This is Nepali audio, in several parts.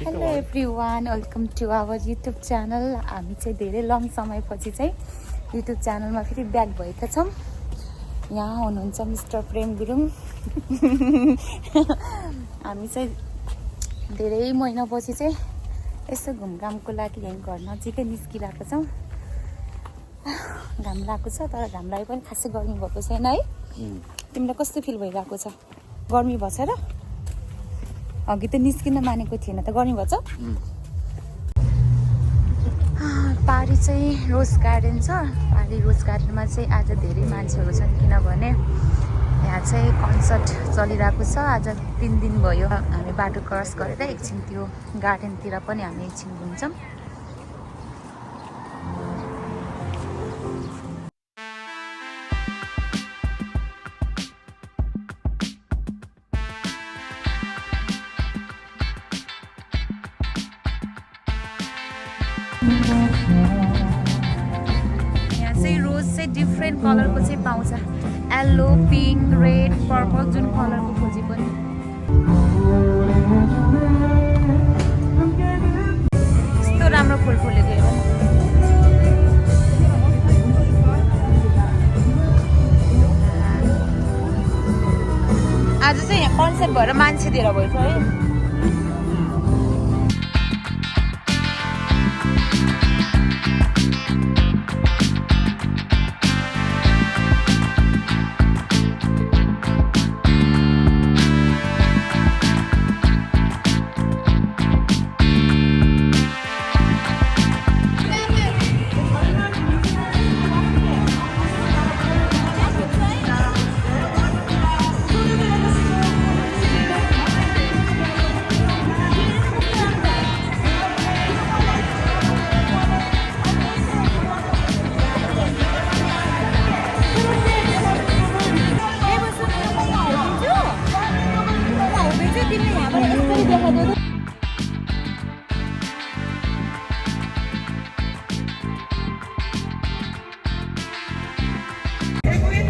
Hello everyone, welcome to our YouTube channel. हामी चाहिँ धेरै लङ समयपछि चाहिँ युट्युब च्यानलमा फेरि ब्याक भएका छौँ। यहाँ हुनुहुन्छ मिस्टर प्रेम गुरुङ। हामी चाहिँ धेरै महिनापछि चाहिँ यसो घुमघामको लागि यहीँ घर नजिकै निस्किरहेको छौँ। घाम लागेको छ, तर घाम लागे पनि खासै गर्मी भएको छैन है। तिमीलाई कस्तो फिल भइरहेको छ? गर्मी भएछ र? अघि त निस्किन मानेको थिएन त, गर्मी भएछ? पारी चाहिँ रोज गार्डन छ। पारी रोज गार्डनमा चाहिँ आज धेरै मान्छेहरू छन्, किनभने यहाँ चाहिँ कन्सर्ट चलिरहेको छ। आज 3 दिन भयो। हामी बाटो क्रस गरेर एकछिन त्यो गार्डनतिर पनि हामी एकछिन घुम्छौँ। यहाँ चाहिँ रोज चाहिँ डिफ्रेन्ट कलरको चाहिँ पाउँछ। येल्लो, पिङ्क, रेड, पर्पल, जुन कलरको खोजे पनि। यस्तो राम्रो फुल फुलेको हेर। आज चाहिँ यहाँ कन्सर्ट भएर मान्छे धेरै भएछ है।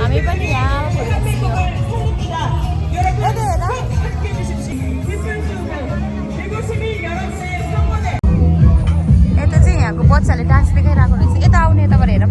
हामी पनि यहाँ यता चाहिँ यहाँको बच्चाले डान्स देखाइरहेको रहेछ। यता आउने, यताबाट हेरौँ।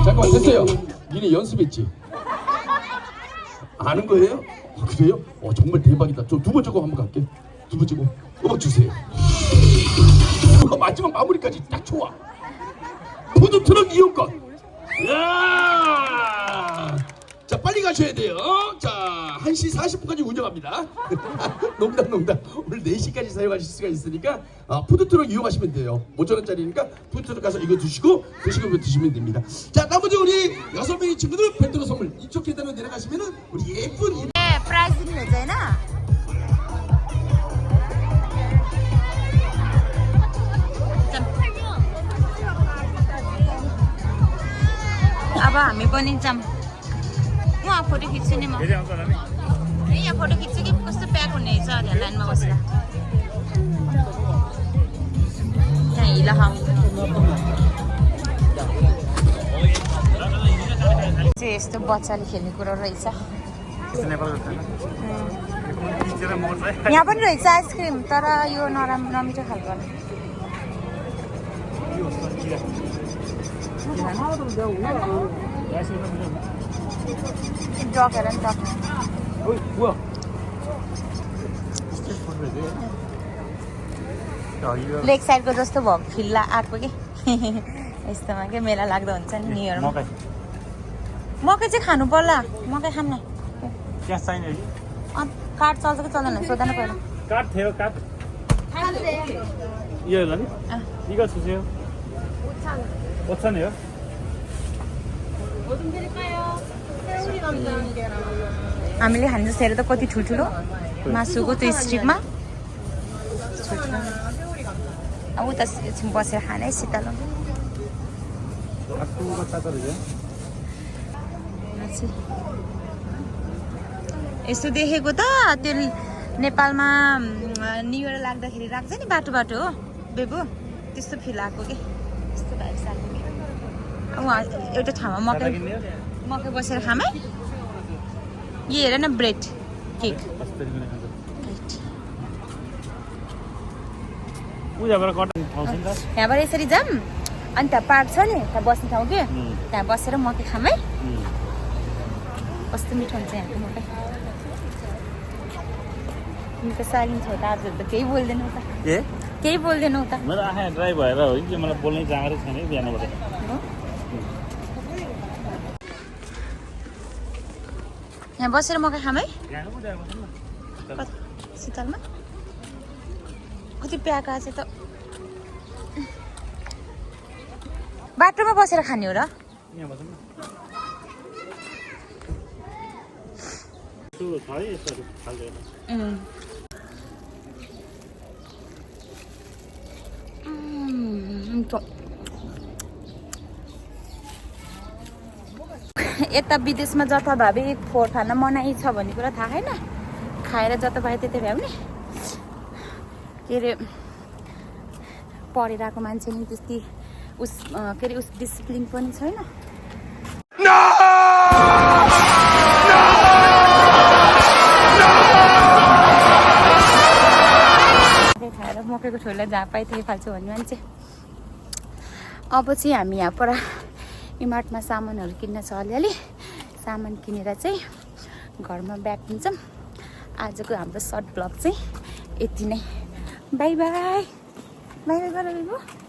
잠깐만, 됐어요. 니네 연습했지? 아는 거예요? 그래요? 정말 대박이다. 저 두 번째 곡 한번 갈게. 두 번째 곡 음악 주세요. 마지막 마무리까지 딱 좋아. 푸드트럭 이용권. 야! 자, 빨리 가셔야 돼요. 자, 1시 40분까지 운영합니다. 농담. 오늘 4시까지 사용하실 수가 있으니까 푸드트럭 이용하시면 돼요. 5,000원짜리니까 푸드트럭 가서 이거 드시고 드시면 됩니다. 자, 나머지 우리 6명의 친구들 벤트로 선물 이쪽 계단으로 내려가시면은 우리 예쁜 प्राइस दिनु हुन्छ हैन? अब हामी पनि जाम। उहाँ फोटो खिच्छु नि म। यहाँ फोटो खिच्छु कि कस्तो प्याक हुने रहेछ त्यहाँ लाइनमा बसेर। त्यहाँ हिला खाऊ चाहिँ यस्तो बच्चाले खेल्ने कुरो रहेछ। यहाँ पनि रहेछ आइसक्रिम, तर यो नमिठो खालको। डग हेर नि, डग। लेक साइडको जस्तो भयो फिल आएको कि यस्तोमा के मेला लाग्दो हुन्छ नि न्यु इयरमा। मकै चाहिँ खानु पर्ला, मकै खाऊँ न। क्यास चाहिने कि कार्ड चल्छ कि चल्दैन सोधा न पहिला कार्ड थियो कार्ड यो होला नि 이거 주세요 5,000이요? हामीले खानु जस्तो त कति ठुल्ठुलो मासुको त्यो स्ट्रिपमा अब उता बसेर खाने शीतल 아쿠가 따뜻하죠? यसो देखेको त त्यो नेपालमा न्यु इयर लाग्दाखेरि राख्छ नि बाटो बाटो हो बेबु त्यस्तो फिल आएको कि त्यस्तो भाइब्स आएको कि अब उहाँ एउटा ठाउँमा मकै बसेर खामै यो हेर न ब्रेड केक उयाबाट कटन आउँछ नि त त्यहाँबाट यसरी जाऊँ अनि त्यहाँ पार्क छ नि त्यहाँ बस्ने ठाउँ कि त्यहाँ बसेर मकै खामै कस्तो मिठो हुन्छ यहाँको मकै त साइलेन्ट छ त आज त केही बोल्दैनौ त के केही बोल्दैनौ त मेरो आँखा ड्राई भएर हो कि मलाई बोल्नै जाँगरै छैन कि बिहानबाट यहाँ बसेर मकै खामै शीतलमा कति प्याका चाहिँ त बाटोमा बसेर खाने हो र यहाँ बस्नु न छ है यस्तो खालको यता विदेशमा जथाभावी फोहोर खान मनाइ छ भन्ने कुरा थाहा छैन खाएर जता पाए त्यतै भ्याउने के अरे पढेर आएको मान्छे नि त्यस्तै उस के अरे उस डिसिप्लिन पनि छैन खाएर मकैको छोरीलाई जहाँ पाए त्यही फाल्छु भन्ने मान्छे अब चाहिँ हामी यहाँ पर इमार्टमा सामानहरू किन्न छ अलिअलि सामान किनेर चाहिँ घरमा ब्याक हुन्छौँ आजको हाम्रो सर्ट ब्लग चाहिँ यति नै बाई बाई बाई बाई गर